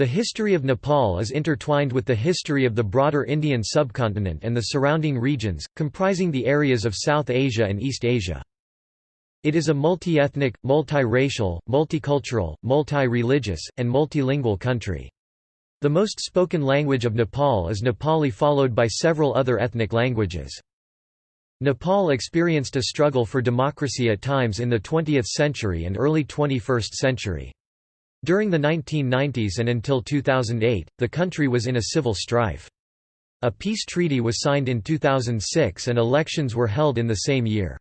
The history of Nepal is intertwined with the history of the broader Indian subcontinent and the surrounding regions, comprising the areas of South Asia and East Asia. It is a multi-ethnic, multi-racial, multicultural, multi-religious, and multilingual country. The most spoken language of Nepal is Nepali, followed by several other ethnic languages. Nepal experienced a struggle for democracy at times in the 20th century and early 21st century. During the 1990s and until 2008, the country was in a civil strife. A peace treaty was signed in 2006 and elections were held in the same year.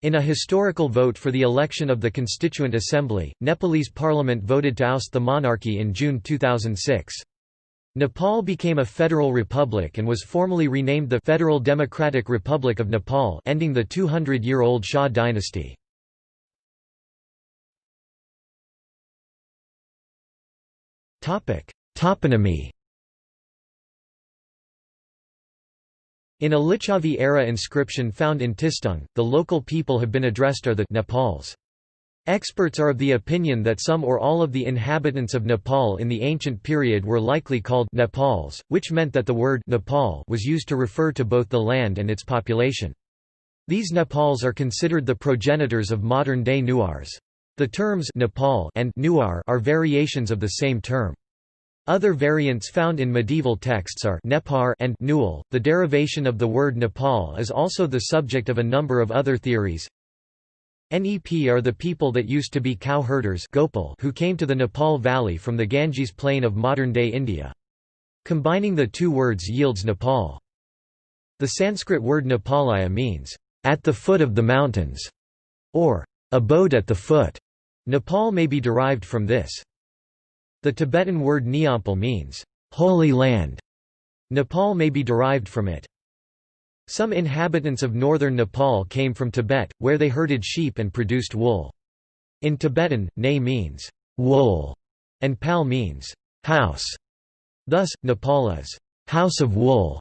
In a historical vote for the election of the Constituent Assembly, Nepalese parliament voted to oust the monarchy in June 2006. Nepal became a federal republic and was formally renamed the Federal Democratic Republic of Nepal, ending the 200-year-old Shah dynasty. Toponymy. In a Licchavi-era inscription found in Tistung, the local people have been addressed are the Nepals. Experts are of the opinion that some or all of the inhabitants of Nepal in the ancient period were likely called Nepals, which meant that the word Nepal was used to refer to both the land and its population. These Nepals are considered the progenitors of modern-day Nuars. The terms Nepal and Nuar are variations of the same term. Other variants found in medieval texts are Nepar and Newal. The derivation of the word Nepal is also the subject of a number of other theories. Nep are the people that used to be cow herders Gopal who came to the Nepal Valley from the Ganges plain of modern-day India. Combining the two words yields Nepal. The Sanskrit word Nepalaya means, "at the foot of the mountains", or "abode at the foot". Nepal may be derived from this. The Tibetan word Nyampal means, "holy land". Nepal may be derived from it. Some inhabitants of northern Nepal came from Tibet, where they herded sheep and produced wool. In Tibetan, ne means, "wool", and pal means, "house". Thus, Nepal is, "house of wool".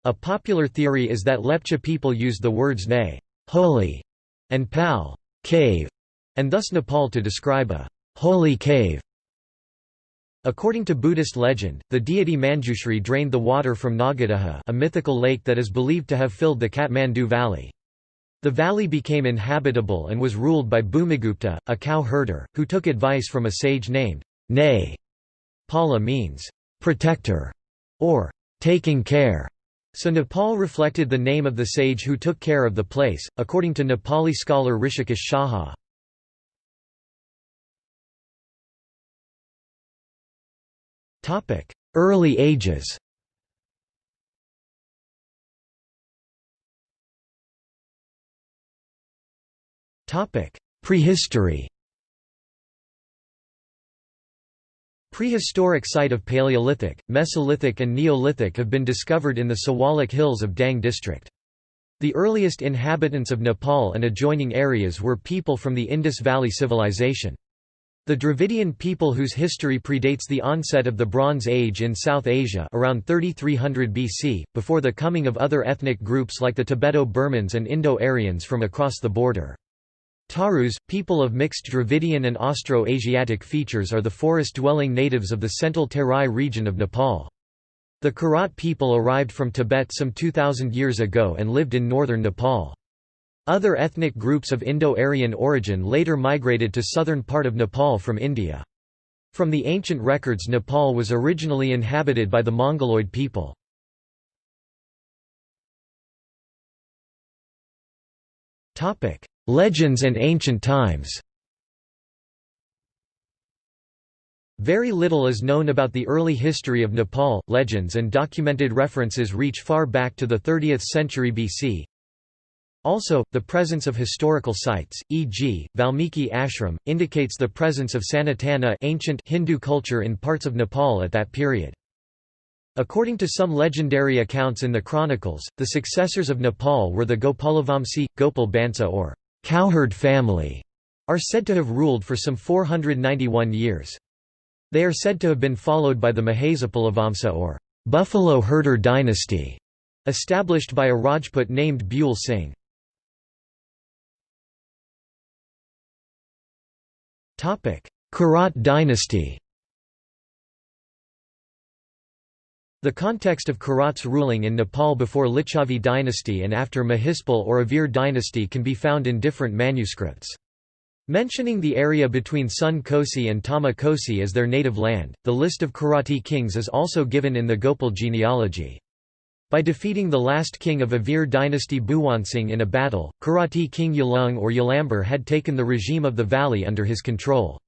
A popular theory is that Lepcha people used the words ne, "holy", and pal, "cave", and thus Nepal to describe a "holy cave". According to Buddhist legend, the deity Manjushri drained the water from Nagadaha, a mythical lake that is believed to have filled the Kathmandu Valley. The valley became inhabitable and was ruled by Bhumigupta, a cow herder, who took advice from a sage named Ne. Pala means, "protector", or "taking care", so Nepal reflected the name of the sage who took care of the place, according to Nepali scholar Rishikesh Shaha. Early ages. Prehistory. Prehistoric site of Paleolithic, Mesolithic and Neolithic have been discovered in the Siwalik Hills of Dang district. The earliest inhabitants of Nepal and adjoining areas were people from the Indus Valley Civilization. The Dravidian people whose history predates the onset of the Bronze Age in South Asia around 3300 BC, before the coming of other ethnic groups like the Tibeto-Burmans and Indo-Aryans from across the border. Tarus, people of mixed Dravidian and Austro-Asiatic features, are the forest-dwelling natives of the Central Terai region of Nepal. The Karat people arrived from Tibet some 2,000 years ago and lived in northern Nepal. Other ethnic groups of Indo-Aryan origin later migrated to southern part of Nepal from India. From the ancient records, Nepal was originally inhabited by the Mongoloid people. Legends and ancient times. Very little is known about the early history of Nepal. Legends and documented references reach far back to the 30th century BC. Also, the presence of historical sites, e.g., Valmiki Ashram, indicates the presence of Sanatana, ancient Hindu culture in parts of Nepal at that period. According to some legendary accounts in the chronicles, the successors of Nepal were the Gopalavamsi, Gopal Bansa or cowherd family, are said to have ruled for some 491 years. They are said to have been followed by the Mahasapalavamsa or buffalo herder dynasty, established by a Rajput named Buell Singh. Karat dynasty. The context of Karat's ruling in Nepal before Licchavi dynasty and after Mahispal or Avir dynasty can be found in different manuscripts. Mentioning the area between Sun Kosi and Tama Kosi as their native land, the list of Karati kings is also given in the Gopal genealogy. By defeating the last king of Avir dynasty Bhuwansing in a battle, Karati king Yalung or Yalamber had taken the regime of the valley under his control.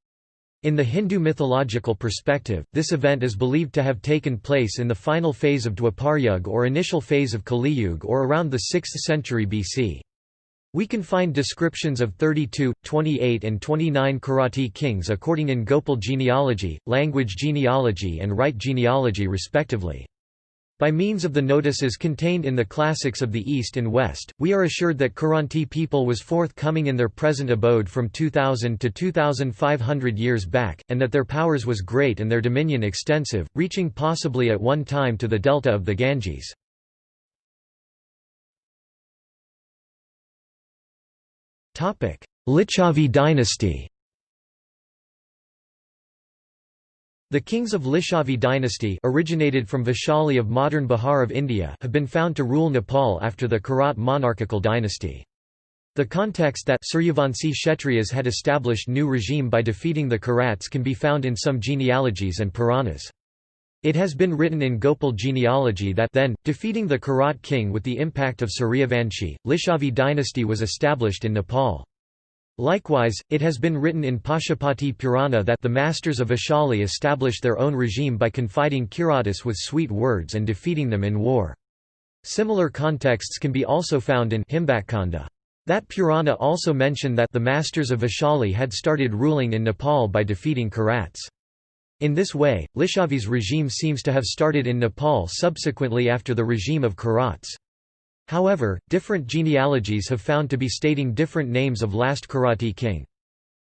In the Hindu mythological perspective, this event is believed to have taken place in the final phase of Dwaparyug or initial phase of Kaliyug or around the 6th century BC. We can find descriptions of 32, 28 and 29 Karati kings according in Gopal genealogy, language genealogy and rite genealogy respectively. By means of the notices contained in the classics of the East and West, we are assured that Karanti people was forthcoming in their present abode from 2000 to 2500 years back, and that their powers was great and their dominion extensive, reaching possibly at one time to the delta of the Ganges. Licchavi dynasty. The kings of Licchavi dynasty, originated from Vaishali of modern Bihar of India, have been found to rule Nepal after the Karat monarchical dynasty. The context that Suryavanshi Kshatriyas had established new regime by defeating the Karats can be found in some genealogies and Puranas. It has been written in Gopal genealogy that then, defeating the Karat king with the impact of Suryavanshi, Licchavi dynasty was established in Nepal. Likewise, it has been written in Pashupati Purana that the masters of Vaishali established their own regime by confiding Kiratis with sweet words and defeating them in war. Similar contexts can be also found in Himbatkanda. That Purana also mention that the masters of Vaishali had started ruling in Nepal by defeating Karats. In this way, Licchavi's regime seems to have started in Nepal subsequently after the regime of Karats. However, different genealogies have found to be stating different names of last Karati king.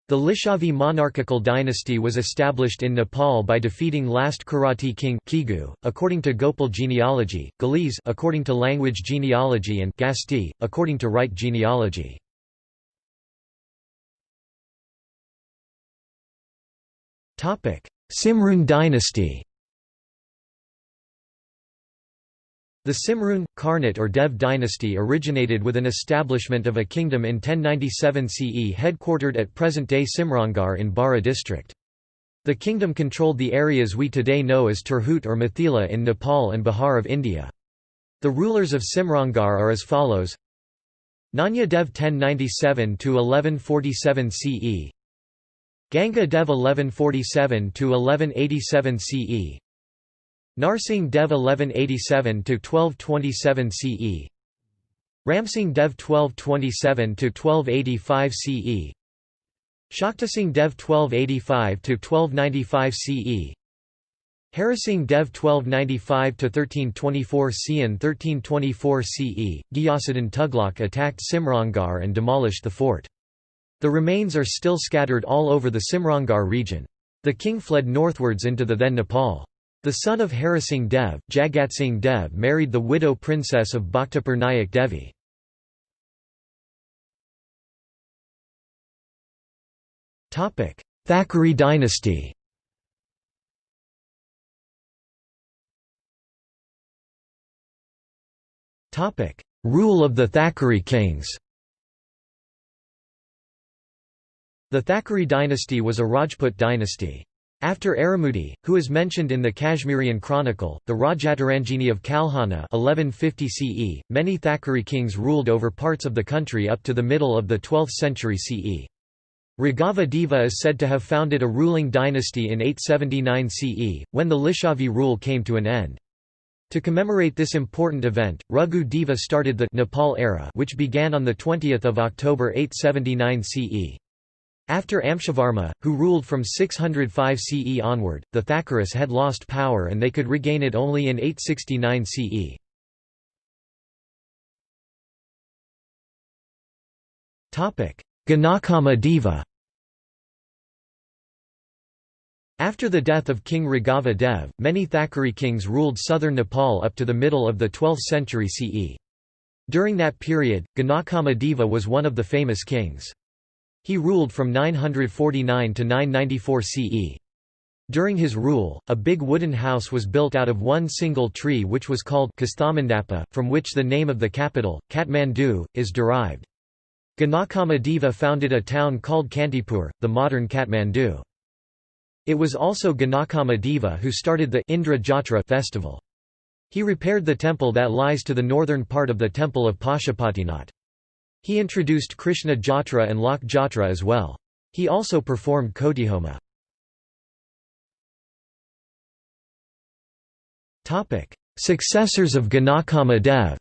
The Licchavi monarchical dynasty was established in Nepal by defeating last Karati king Kigu, according to Gopal genealogy, Galis according to language genealogy and Gasti, according to rite genealogy. Simrun dynasty. The Simrun, Karnat or Dev dynasty originated with an establishment of a kingdom in 1097 CE headquartered at present-day Simrangar in Bara district. The kingdom controlled the areas we today know as Turhut or Mithila in Nepal and Bihar of India. The rulers of Simrangar are as follows: Nanya Dev 1097–1147 CE, Ganga Dev 1147–1187 CE, Narsingh Dev 1187–1227 CE, Ramsingh Dev 1227–1285 CE, Shaktasingh Dev 1285–1295 CE, Harasingh Dev 1295–1324 CN 1324 CE. Ghiasuddin Tughlaq attacked Simrangar and demolished the fort. The remains are still scattered all over the Simrangar region. The king fled northwards into the then Nepal. The son of Harasingh Dev, Jagatsingh Dev, married the widow princess of Bhaktapur Nayak Devi. Thackeray dynasty. Rule of the Thackeray kings. The Thackeray dynasty was a Rajput dynasty. After Aramudi, who is mentioned in the Kashmirian Chronicle, the Rajatarangini of Kalhana 1150 CE, many Thackeray kings ruled over parts of the country up to the middle of the 12th century CE. Raghava Deva is said to have founded a ruling dynasty in 879 CE, when the Licchavi rule came to an end. To commemorate this important event, Raghu Deva started the Nepal era, which began on 20 October 879 CE. After Amshavarma, who ruled from 605 CE onward, the Thackeras had lost power and they could regain it only in 869 CE. Ganakama Deva. After the death of King Raghava Dev, many Thackeray kings ruled southern Nepal up to the middle of the 12th century CE. During that period, Ganakama Deva was one of the famous kings. He ruled from 949 to 994 CE. During his rule, a big wooden house was built out of one single tree which was called Kasthamandapa, from which the name of the capital, Kathmandu, is derived. Ganakamadeva founded a town called Kantipur, the modern Kathmandu. It was also Ganakamadeva who started the Indra Jatra festival. He repaired the temple that lies to the northern part of the temple of Pashupatinath. He introduced Krishna Jatra and Lok Jatra as well. He also performed Kotihoma. Successors of Ganakamadev.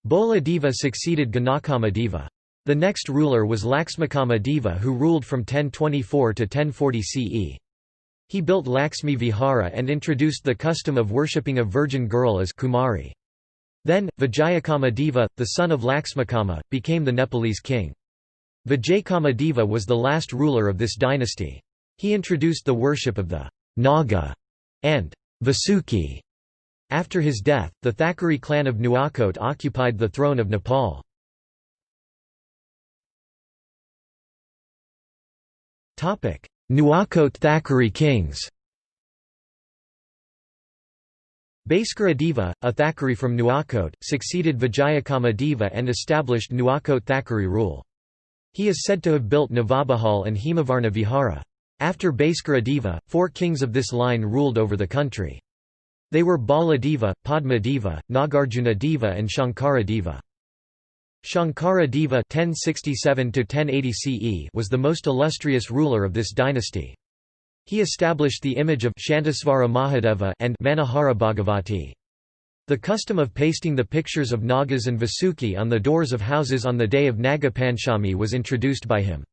Bola-deva succeeded Ganakamadeva. The next ruler was Laxmikamadeva, who ruled from 1024 to 1040 CE. He built Laxmi Vihara and introduced the custom of worshipping a virgin girl as Kumari. Then, Vijayakamadeva, the son of Laxmikama, became the Nepalese king. Vijayakamadeva was the last ruler of this dynasty. He introduced the worship of the Naga and Vasuki. After his death, the Thakuri clan of Nuakot occupied the throne of Nepal. Nuakot Thakuri kings. Bhaskara-deva, a Thakuri from Nuakot, succeeded Vijayakamadeva and established Nuakot Thakuri rule. He is said to have built Navabahal and Himavarna Vihara. After Bhaskara-deva, 4 kings of this line ruled over the country. They were Bala-deva, Padma-deva, Nagarjuna-deva and Shankara-deva. Shankara-deva (1067–1080 CE) was the most illustrious ruler of this dynasty. He established the image of Shantasvara Mahadeva and Manohara Bhagavati. The custom of pasting the pictures of Nagas and Vasuki on the doors of houses on the day of Nagapanchami was introduced by him.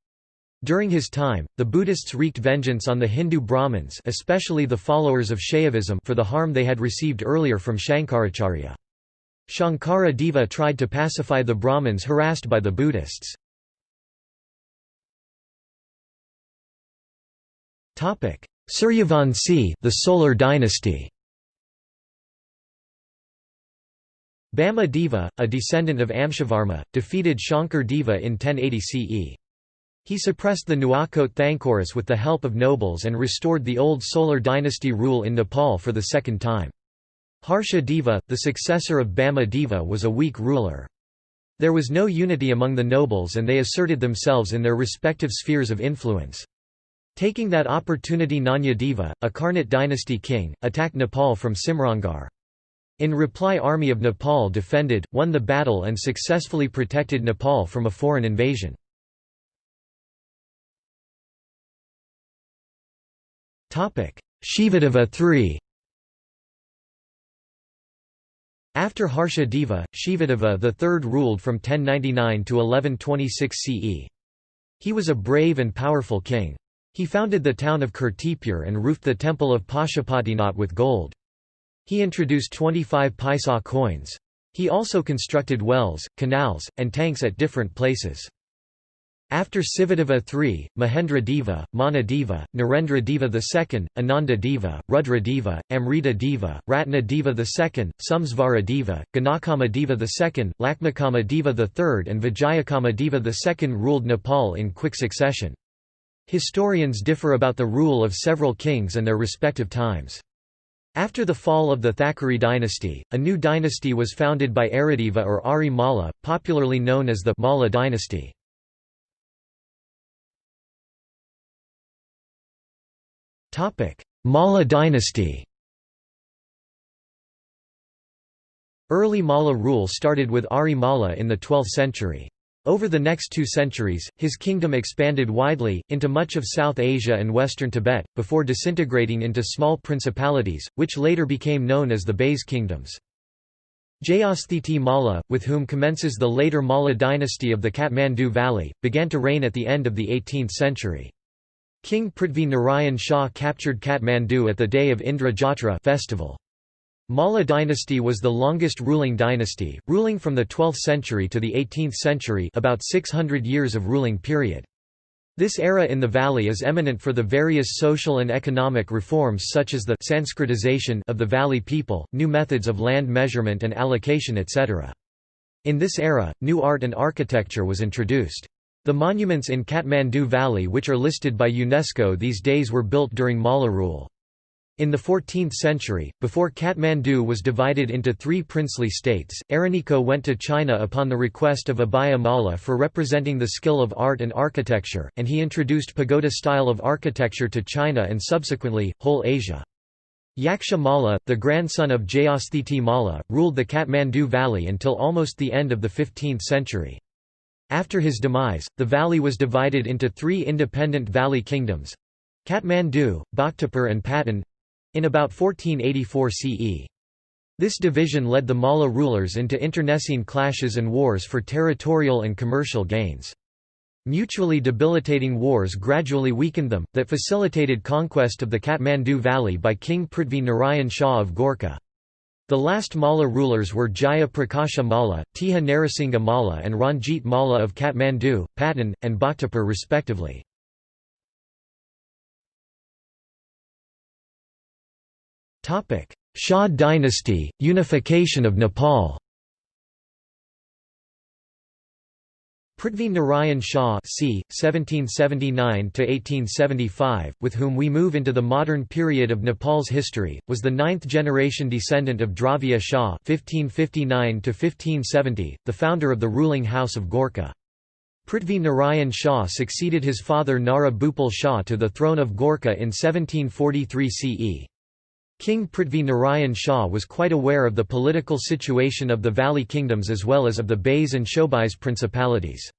During his time, the Buddhists wreaked vengeance on the Hindu Brahmins, especially the followers of Shaivism, for the harm they had received earlier from Shankaracharya. Shankara-deva tried to pacify the Brahmins harassed by the Buddhists. Suryavanshi, the Solar dynasty. Bama-deva, a descendant of Amshavarma, defeated Shankar-deva in 1080 CE. He suppressed the Nuakot Thankoris with the help of nobles and restored the old Solar dynasty rule in Nepal for the second time. Harsha-deva, the successor of Bama-deva, was a weak ruler. There was no unity among the nobles and they asserted themselves in their respective spheres of influence. Taking that opportunity, Nanya-deva, a Karnat dynasty king, attacked Nepal from Simrangar. In reply, Army of Nepal defended, won the battle and successfully protected Nepal from a foreign invasion. Shivadeva III. After Harsha-deva, Shivadeva III ruled from 1099 to 1126 CE. He was a brave and powerful king. He founded the town of Kirtipur and roofed the temple of Pashupatinath with gold. He introduced 25 paisa coins. He also constructed wells, canals, and tanks at different places. After Shivadeva III, Mahendra-deva, Mana-deva, Narendra-deva II, Ananda-deva, Rudra-deva, Amrita-deva, Ratna-deva II, Sumsvara-deva, Ganakama-deva II, Lakmakama-deva III and Vijayakama-deva II ruled Nepal in quick succession. Historians differ about the rule of several kings and their respective times. After the fall of the Thakuri dynasty, a new dynasty was founded by Arideva or Ari Malla, popularly known as the Malla dynasty. Malla dynasty. Early Malla rule started with Ari Malla in the 12th century. Over the next 2 centuries, his kingdom expanded widely, into much of South Asia and western Tibet, before disintegrating into small principalities, which later became known as the Bays kingdoms. Jayasthiti Malla, with whom commences the later Malla dynasty of the Kathmandu Valley, began to reign at the end of the 18th century. King Prithvi Narayan Shah captured Kathmandu at the day of Indra Jatra festival. Malla dynasty was the longest ruling dynasty, ruling from the 12th century to the 18th century, about 600 years of ruling period. This era in the valley is eminent for the various social and economic reforms such as the Sanskritization of the valley people, new methods of land measurement and allocation etc. In this era, new art and architecture was introduced. The monuments in Kathmandu Valley which are listed by UNESCO these days were built during Malla rule. In the 14th century, before Kathmandu was divided into 3 princely states, Araniko went to China upon the request of Abhaya Malla for representing the skill of art and architecture, and he introduced pagoda style of architecture to China and subsequently, whole Asia. Yaksha Malla, the grandson of Jayasthiti Malla, ruled the Kathmandu Valley until almost the end of the 15th century. After his demise, the valley was divided into 3 independent valley kingdoms—Kathmandu, Bhaktapur and Patan—in about 1484 CE. This division led the Malla rulers into internecine clashes and wars for territorial and commercial gains. Mutually debilitating wars gradually weakened them, that facilitated conquest of the Kathmandu Valley by King Prithvi Narayan Shah of Gorkha. The last Malla rulers were Jaya Prakasha Malla, Tiha Narasingha Malla and Ranjit Malla of Kathmandu, Patan, and Bhaktapur respectively. Shah dynasty, unification of Nepal. Prithvi Narayan Shah c. 1779–1875, with whom we move into the modern period of Nepal's history, was the 9th-generation descendant of Dravya Shah (1559–1570), the founder of the ruling house of Gorkha. Prithvi Narayan Shah succeeded his father Nara Bhupal Shah to the throne of Gorkha in 1743 CE. King Prithvi Narayan Shah was quite aware of the political situation of the valley kingdoms as well as of the Bays and Shobais principalities.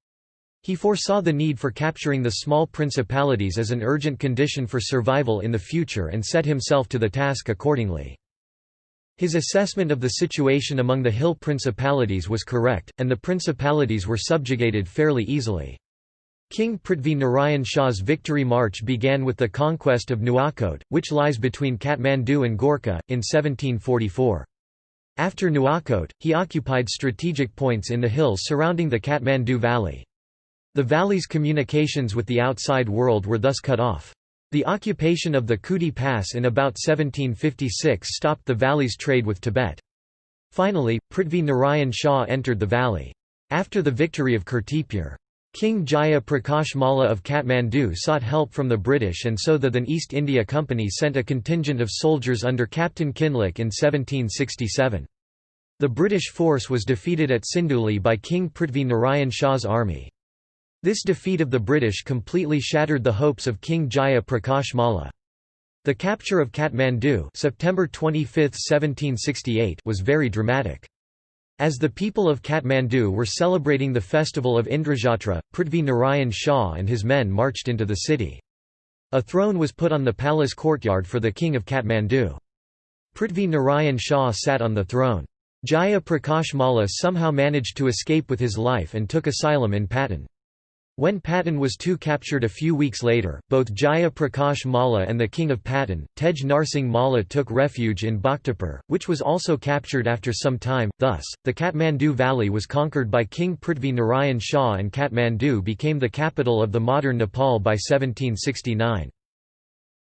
He foresaw the need for capturing the small principalities as an urgent condition for survival in the future and set himself to the task accordingly. His assessment of the situation among the hill principalities was correct, and the principalities were subjugated fairly easily. King Prithvi Narayan Shah's victory march began with the conquest of Nuakot, which lies between Kathmandu and Gorkha, in 1744. After Nuakot, he occupied strategic points in the hills surrounding the Kathmandu Valley. The valley's communications with the outside world were thus cut off. The occupation of the Kuti Pass in about 1756 stopped the valley's trade with Tibet. Finally, Prithvi Narayan Shah entered the valley. After the victory of Kirtipur, King Jaya Prakash Malla of Kathmandu sought help from the British, and so the then East India Company sent a contingent of soldiers under Captain Kinloch in 1767. The British force was defeated at Sinduli by King Prithvi Narayan Shah's army. This defeat of the British completely shattered the hopes of King Jaya Prakash Malla. The capture of Kathmandu, September 25, 1768, was very dramatic. As the people of Kathmandu were celebrating the festival of Indrajatra, Prithvi Narayan Shah and his men marched into the city. A throne was put on the palace courtyard for the king of Kathmandu. Prithvi Narayan Shah sat on the throne. Jaya Prakash Malla somehow managed to escape with his life and took asylum in Patan. When Patan was too captured a few weeks later, both Jaya Prakash Malla and the king of Patan, Tej Narsingh Malla, took refuge in Bhaktapur, which was also captured after some time. Thus, the Kathmandu Valley was conquered by King Prithvi Narayan Shah and Kathmandu became the capital of the modern Nepal by 1769.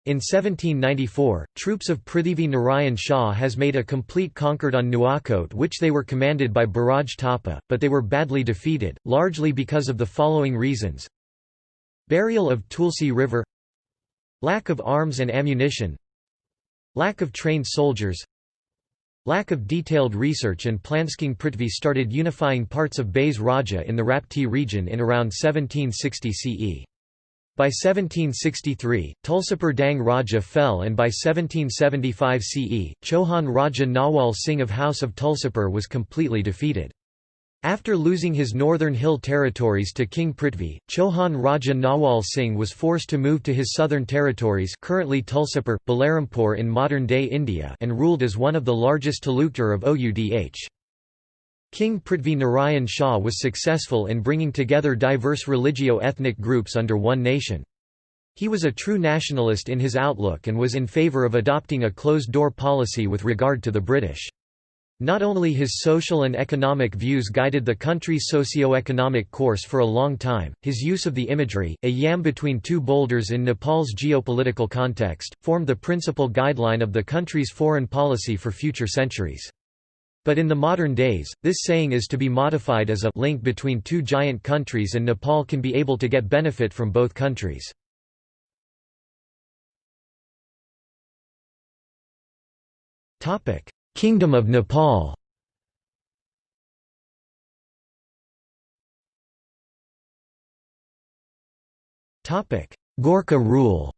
In 1794, troops of Prithvi Narayan Shah has made a complete conquered on Nuakot, which they were commanded by Baraj Thapa, but they were badly defeated, largely because of the following reasons: burial of Tulsi River, lack of arms and ammunition, lack of trained soldiers, lack of detailed research, and plans. King Prithvi started unifying parts of Bays Raja in the Rapti region in around 1760 CE. By 1763, Tulsipur Dang Raja fell, and by 1775 CE, Chauhan Raja Nawal Singh of House of Tulsipur was completely defeated. After losing his northern hill territories to King Prithvi, Chauhan Raja Nawal Singh was forced to move to his southern territories, currently Tulsipur, Balarampur in modern-day India, and ruled as one of the largest talukdar of Oudh. King Prithvi Narayan Shah was successful in bringing together diverse religio-ethnic groups under one nation. He was a true nationalist in his outlook and was in favour of adopting a closed-door policy with regard to the British. Not only his social and economic views guided the country's socio-economic course for a long time, his use of the imagery, a yam between two boulders in Nepal's geopolitical context, formed the principal guideline of the country's foreign policy for future centuries. But in the modern days, this saying is to be modified as a link between two giant countries, and Nepal can be able to get benefit from both countries. Kingdom of Nepal. Gorkha rule.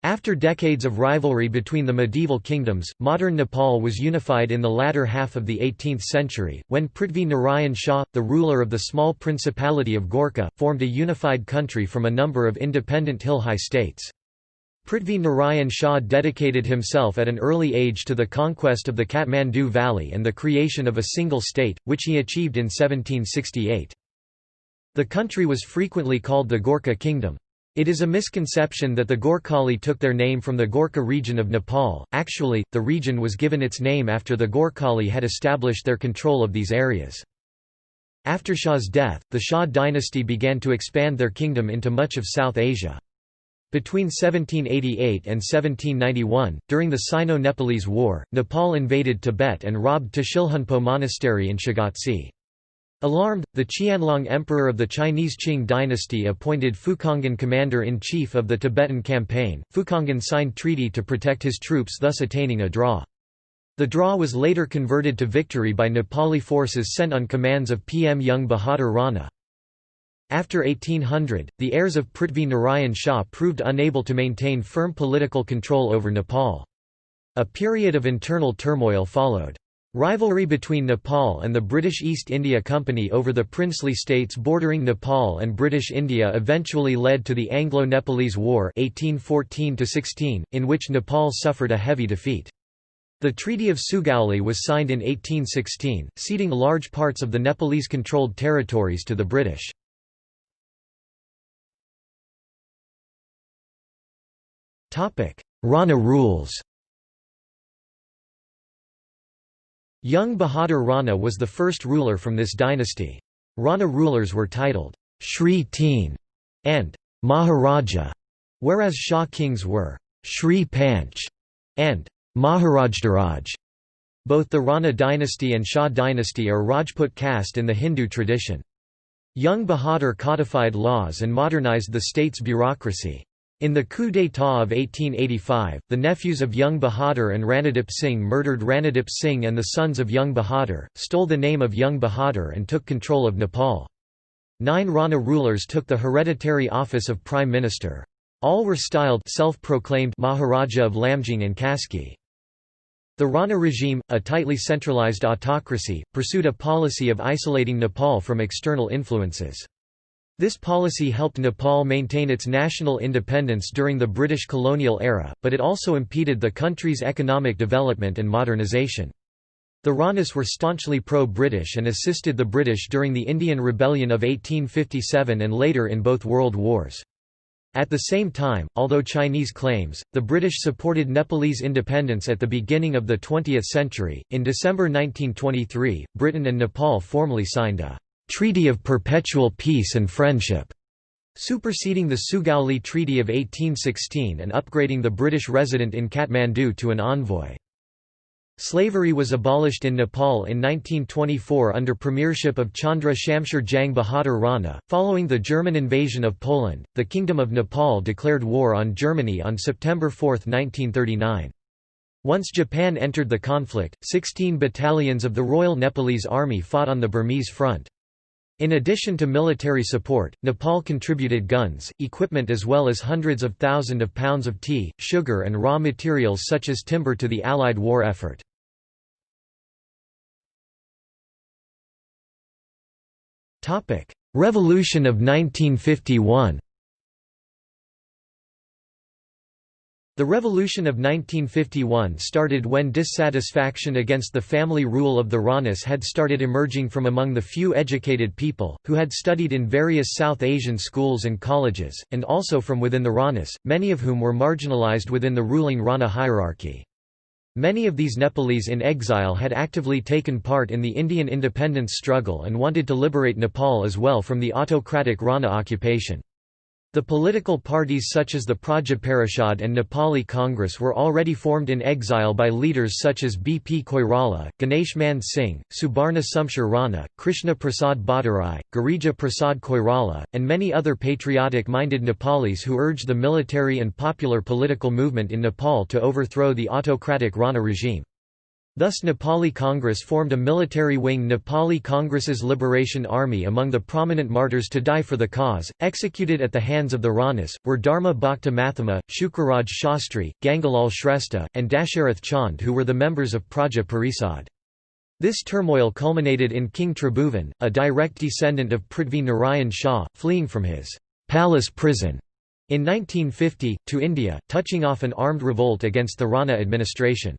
After decades of rivalry between the medieval kingdoms, modern Nepal was unified in the latter half of the 18th century, when Prithvi Narayan Shah, the ruler of the small principality of Gorkha, formed a unified country from a number of independent hill-high states. Prithvi Narayan Shah dedicated himself at an early age to the conquest of the Kathmandu Valley and the creation of a single state, which he achieved in 1768. The country was frequently called the Gorkha Kingdom. It is a misconception that the Gorkhali took their name from the Gorkha region of Nepal. Actually, the region was given its name after the Gorkhali had established their control of these areas. After Shah's death, the Shah dynasty began to expand their kingdom into much of South Asia. Between 1788 and 1791, during the Sino-Nepalese War, Nepal invaded Tibet and robbed Tashilhunpo Monastery in Shagatsi. Alarmed, the Qianlong emperor of the Chinese Qing dynasty appointed Fukongan commander-in-chief of the Tibetan campaign. Fukongan signed treaty to protect his troops, thus attaining a draw. The draw was later converted to victory by Nepali forces sent on commands of PM Jung Bahadur Rana. After 1800, the heirs of Prithvi Narayan Shah proved unable to maintain firm political control over Nepal. A period of internal turmoil followed. Rivalry between Nepal and the British East India Company over the princely states bordering Nepal and British India eventually led to the Anglo-Nepalese War 1814–16, in which Nepal suffered a heavy defeat. The Treaty of Sugauli was signed in 1816, ceding large parts of the Nepalese-controlled territories to the British. Rana rules. Jung Bahadur Rana was the first ruler from this dynasty. Rana rulers were titled Shri Teen and Maharaja, whereas Shah kings were Shri Panch and Maharajdaraj. Both the Rana dynasty and Shah dynasty are Rajput caste in the Hindu tradition. Jung Bahadur codified laws and modernized the state's bureaucracy. In the coup d'état of 1885, the nephews of Jung Bahadur and Ranadip Singh murdered Ranadip Singh, and the sons of Jung Bahadur, stole the name of Jung Bahadur and took control of Nepal. 9 Rana rulers took the hereditary office of Prime Minister. All were styled self-proclaimed Maharaja of Lamjung and Kaski. The Rana regime, a tightly centralized autocracy, pursued a policy of isolating Nepal from external influences. This policy helped Nepal maintain its national independence during the British colonial era, but it also impeded the country's economic development and modernization. The Ranas were staunchly pro-British and assisted the British during the Indian Rebellion of 1857 and later in both world wars. At the same time, although Chinese claims, the British supported Nepalese independence at the beginning of the 20th century. In December 1923, Britain and Nepal formally signed a Treaty of Perpetual Peace and Friendship, superseding the Sugauli Treaty of 1816 and upgrading the British resident in Kathmandu to an envoy. Slavery was abolished in Nepal in 1924 under premiership of Chandra Shamsher Jang Bahadur Rana. Following the German invasion of Poland, the Kingdom of Nepal declared war on Germany on September 4, 1939. Once Japan entered the conflict, 16 battalions of the Royal Nepalese Army fought on the Burmese front. In addition to military support, Nepal contributed guns, equipment as well as hundreds of thousands of pounds of tea, sugar and raw materials such as timber to the Allied war effort. Revolution of 1951. The Revolution of 1951 started when dissatisfaction against the family rule of the Ranas had started emerging from among the few educated people, who had studied in various South Asian schools and colleges, and also from within the Ranas, many of whom were marginalized within the ruling Rana hierarchy. Many of these Nepalese in exile had actively taken part in the Indian independence struggle and wanted to liberate Nepal as well from the autocratic Rana occupation. The political parties such as the Prajaparishad and Nepali Congress were already formed in exile by leaders such as B. P. Koirala, Ganesh Man Singh, Subarna Sumshar Rana, Krishna Prasad Bhattarai, Girija Prasad Koirala, and many other patriotic-minded Nepalis who urged the military and popular political movement in Nepal to overthrow the autocratic Rana regime. Thus Nepali Congress formed a military wing, Nepali Congress's Liberation Army. Among the prominent martyrs to die for the cause, executed at the hands of the Ranas, were Dharma Bhakta Mathema, Shukraraj Shastri, Gangalal Shrestha, and Dasharath Chand, who were the members of Praja Parisad. This turmoil culminated in King Tribhuvan, a direct descendant of Prithvi Narayan Shah, fleeing from his palace prison in 1950, to India, touching off an armed revolt against the Rana administration.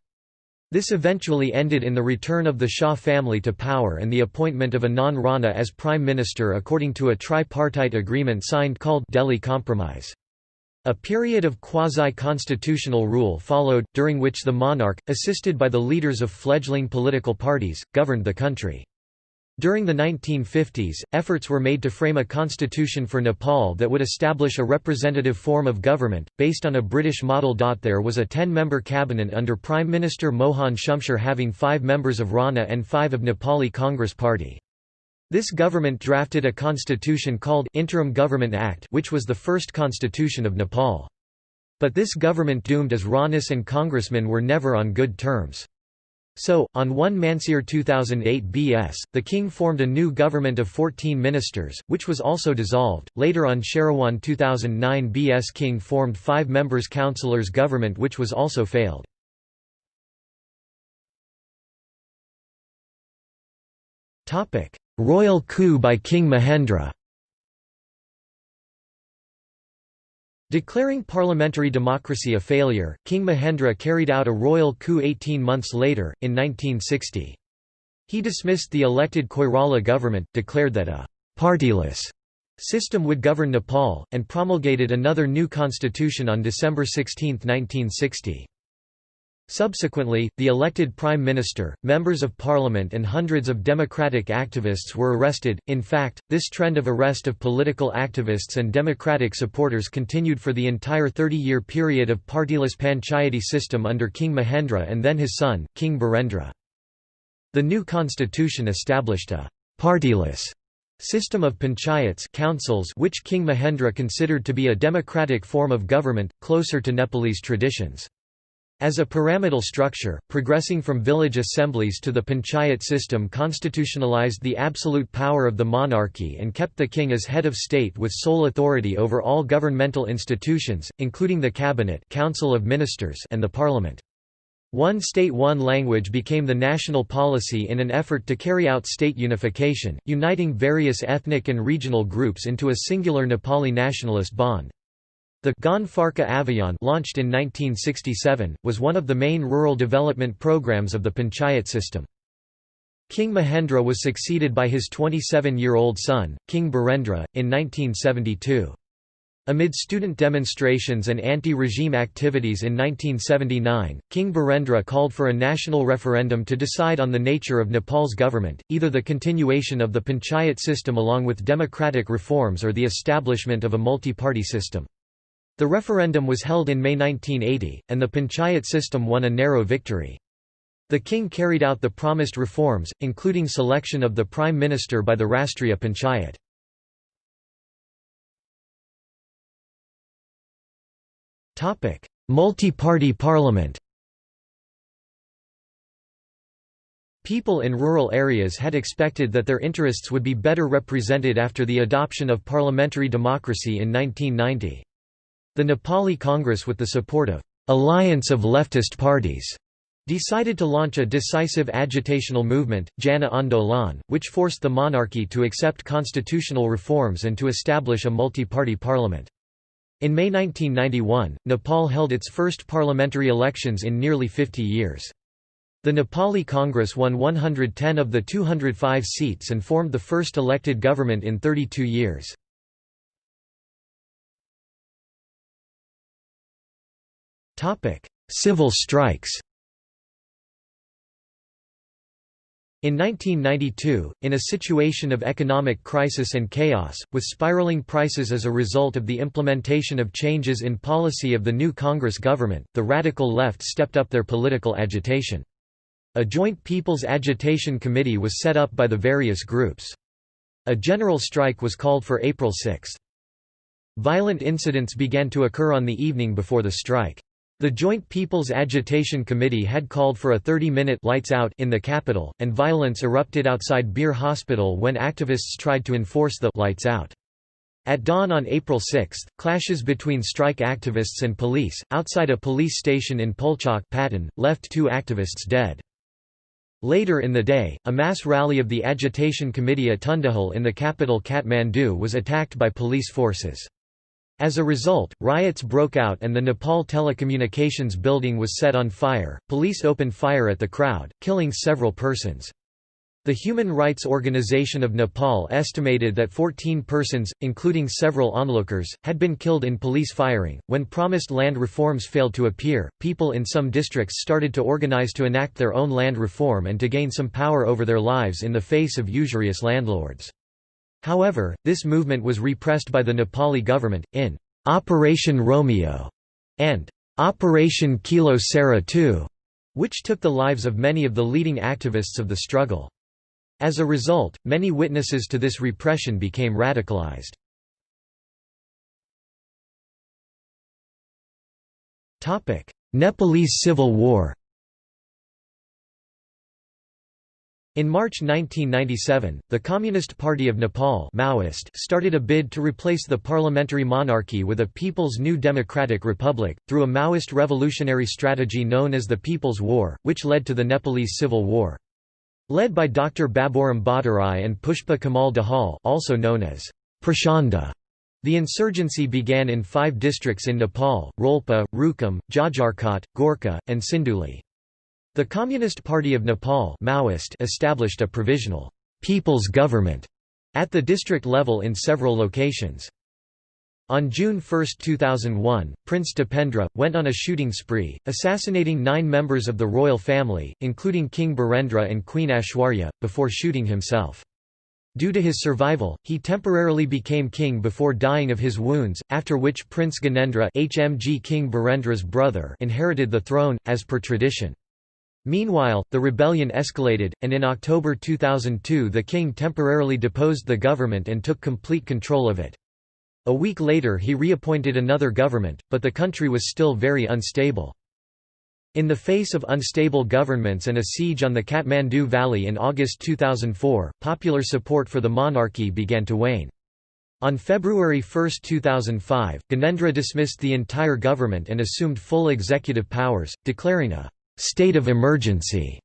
This eventually ended in the return of the Shah family to power and the appointment of a non-Rana as prime minister according to a tripartite agreement signed called Delhi Compromise. A period of quasi-constitutional rule followed, during which the monarch, assisted by the leaders of fledgling political parties, governed the country. During the 1950s, efforts were made to frame a constitution for Nepal that would establish a representative form of government, based on a British model. There was a 10-member cabinet under Prime Minister Mohan Shumsher having 5 members of Rana and 5 of Nepali Congress Party. This government drafted a constitution called Interim Government Act, which was the first constitution of Nepal. But this government doomed as Ranas and congressmen were never on good terms. So, on 1 Mansir 2008 BS, the king formed a new government of 14 ministers, which was also dissolved. Later on Sherawan 2009 BS, king formed 5 members councillors government, which was also failed. Royal coup by King Mahendra. Declaring parliamentary democracy a failure, King Mahendra carried out a royal coup 18 months later, in 1960. He dismissed the elected Koirala government, declared that a «partyless» system would govern Nepal, and promulgated another new constitution on December 16, 1960. Subsequently, the elected prime minister, members of parliament and hundreds of democratic activists were arrested. In fact, this trend of arrest of political activists and democratic supporters continued for the entire 30-year period of partyless panchayati system under King Mahendra and then his son, King Birendra. The new constitution established a partyless system of panchayats councils, which King Mahendra considered to be a democratic form of government, closer to Nepalese traditions. As a pyramidal structure, progressing from village assemblies to the panchayat system constitutionalized the absolute power of the monarchy and kept the king as head of state with sole authority over all governmental institutions, including the cabinet, council of ministers, and the parliament. One state one language became the national policy in an effort to carry out state unification, uniting various ethnic and regional groups into a singular Nepali nationalist bond. The Gan Farka Abhiyan, launched in 1967, was one of the main rural development programs of the panchayat system. King Mahendra was succeeded by his 27-year-old son, King Birendra, in 1972. Amid student demonstrations and anti-regime activities in 1979, King Birendra called for a national referendum to decide on the nature of Nepal's government, either the continuation of the panchayat system along with democratic reforms or the establishment of a multi-party system. The referendum was held in May 1980, and the panchayat system won a narrow victory. The king carried out the promised reforms, including selection of the prime minister by the Rastriya Panchayat. Multi-party parliament. People in rural areas had expected that their interests would be better represented after the adoption of parliamentary democracy in 1990. The Nepali Congress, with the support of alliance of leftist parties, decided to launch a decisive agitational movement, Jana Andolan, which forced the monarchy to accept constitutional reforms and to establish a multi-party parliament. In May 1991, Nepal held its first parliamentary elections in nearly 50 years. The Nepali Congress won 110 of the 205 seats and formed the first elected government in 32 years. Civil strikes. In 1992, in a situation of economic crisis and chaos, with spiraling prices as a result of the implementation of changes in policy of the new Congress government, the radical left stepped up their political agitation. A joint People's Agitation Committee was set up by the various groups. A general strike was called for April 6. Violent incidents began to occur on the evening before the strike. The Joint People's Agitation Committee had called for a 30-minute lights out in the capital, and violence erupted outside Bir Hospital when activists tried to enforce the lights out. At dawn on April 6, clashes between strike activists and police, outside a police station in Pulchok, Patan, left 2 activists dead. Later in the day, a mass rally of the Agitation Committee at Tundahul in the capital Kathmandu was attacked by police forces. As a result, riots broke out and the Nepal Telecommunications building was set on fire. Police opened fire at the crowd, killing several persons. The Human Rights Organization of Nepal estimated that 14 persons, including several onlookers, had been killed in police firing. When promised land reforms failed to appear, people in some districts started to organize to enact their own land reform and to gain some power over their lives in the face of usurious landlords. However, this movement was repressed by the Nepali government, in Operation Romeo and Operation Kilo Sara II, which took the lives of many of the leading activists of the struggle. As a result, many witnesses to this repression became radicalized. Nepalese Civil War. In March 1997, the Communist Party of Nepal Maoist started a bid to replace the parliamentary monarchy with a People's New Democratic Republic, through a Maoist revolutionary strategy known as the People's War, which led to the Nepalese Civil War. Led by Dr. Baburam Bhattarai and Pushpa Kamal Dahal, also known as Prachanda, the insurgency began in 5 districts in Nepal: Rolpa, Rukam, Jajarkot, Gorkha, and Sinduli. The Communist Party of Nepal Maoist established a provisional «people's government» at the district level in several locations. On June 1, 2001, Prince Dipendra went on a shooting spree, assassinating 9 members of the royal family, including King Birendra and Queen Aishwarya, before shooting himself. Due to his survival, he temporarily became king before dying of his wounds, after which Prince Gyanendra, HMG King Birendra's brother, inherited the throne, as per tradition. Meanwhile, the rebellion escalated, and in October 2002 the king temporarily deposed the government and took complete control of it. A week later he reappointed another government, but the country was still very unstable. In the face of unstable governments and a siege on the Kathmandu Valley in August 2004, popular support for the monarchy began to wane. On February 1, 2005, Gyanendra dismissed the entire government and assumed full executive powers, declaring a «state of emergency»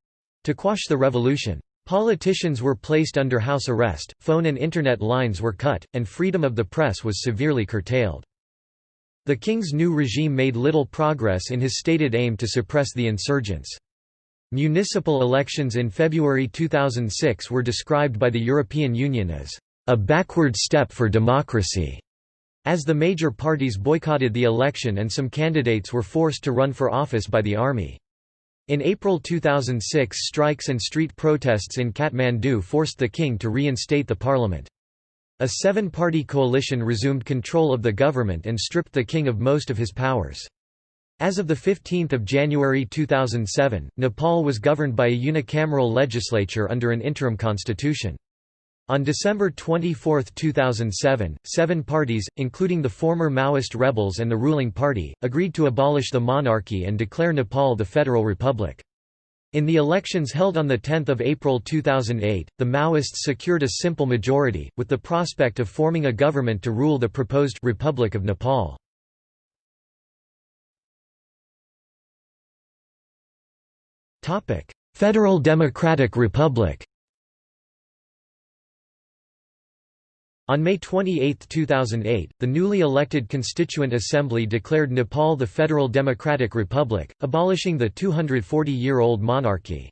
to quash the revolution. Politicians were placed under house arrest, phone and internet lines were cut, and freedom of the press was severely curtailed. The king's new regime made little progress in his stated aim to suppress the insurgents. Municipal elections in February 2006 were described by the European Union as a backward step for democracy, as the major parties boycotted the election and some candidates were forced to run for office by the army. In April 2006, strikes and street protests in Kathmandu forced the king to reinstate the parliament. A 7-party coalition resumed control of the government and stripped the king of most of his powers. As of 15 January 2007, Nepal was governed by a unicameral legislature under an interim constitution. On December 24, 2007, 7 parties, including the former Maoist rebels and the ruling party, agreed to abolish the monarchy and declare Nepal the Federal Republic. In the elections held on 10 April 2008, the Maoists secured a simple majority, with the prospect of forming a government to rule the proposed Republic of Nepal. Federal Democratic Republic. On May 28, 2008, the newly elected Constituent Assembly declared Nepal the Federal Democratic Republic, abolishing the 240-year-old monarchy.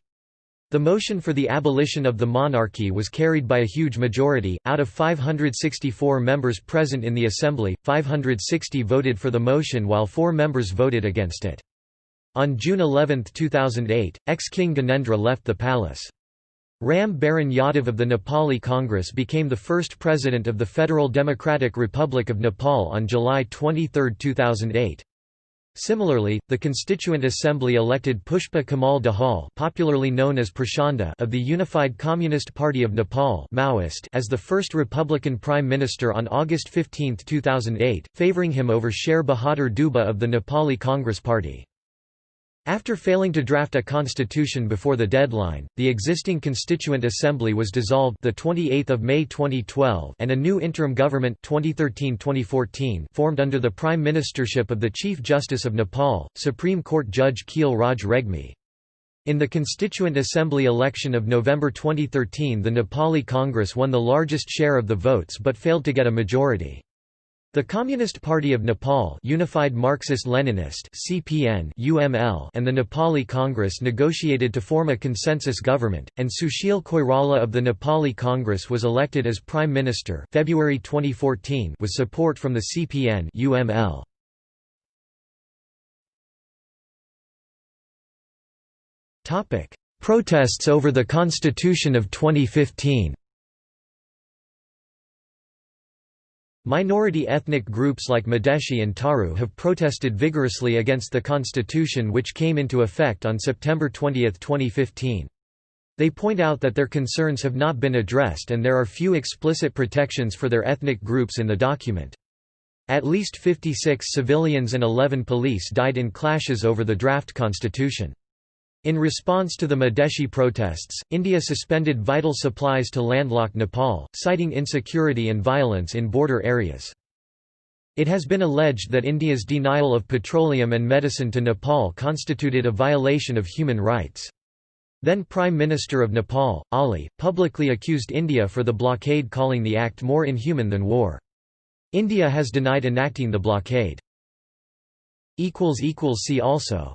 The motion for the abolition of the monarchy was carried by a huge majority. Out of 564 members present in the assembly, 560 voted for the motion while 4 members voted against it. On June 11, 2008, ex-King Gyanendra left the palace. Ram Baran Yadav of the Nepali Congress became the first president of the Federal Democratic Republic of Nepal on July 23, 2008. Similarly, the Constituent Assembly elected Pushpa Kamal Dahal, popularly known as Prachanda, of the Unified Communist Party of Nepal (Maoist) as the first Republican Prime Minister on August 15, 2008, favouring him over Sher Bahadur Dubha of the Nepali Congress Party. After failing to draft a constitution before the deadline, the existing Constituent Assembly was dissolved the 28th of May 2012 and a new interim government 2013-2014 formed under the prime ministership of the Chief Justice of Nepal, Supreme Court Judge Keel Raj Regmi. In the Constituent Assembly election of November 2013, the Nepali Congress won the largest share of the votes but failed to get a majority. The Communist Party of Nepal, Unified Marxist-Leninist (CPN) (UML) and the Nepali Congress negotiated to form a consensus government, and Sushil Koirala of the Nepali Congress was elected as Prime Minister February 2014 with support from the CPN (UML). Topic: Protests over the Constitution of 2015. Minority ethnic groups like Madhesi and Taru have protested vigorously against the constitution which came into effect on September 20, 2015. They point out that their concerns have not been addressed and there are few explicit protections for their ethnic groups in the document. At least 56 civilians and 11 police died in clashes over the draft constitution. In response to the Madhesi protests, India suspended vital supplies to landlocked Nepal, citing insecurity and violence in border areas. It has been alleged that India's denial of petroleum and medicine to Nepal constituted a violation of human rights. Then Prime Minister of Nepal, Ali, publicly accused India for the blockade, calling the act more inhuman than war. India has denied enacting the blockade. See also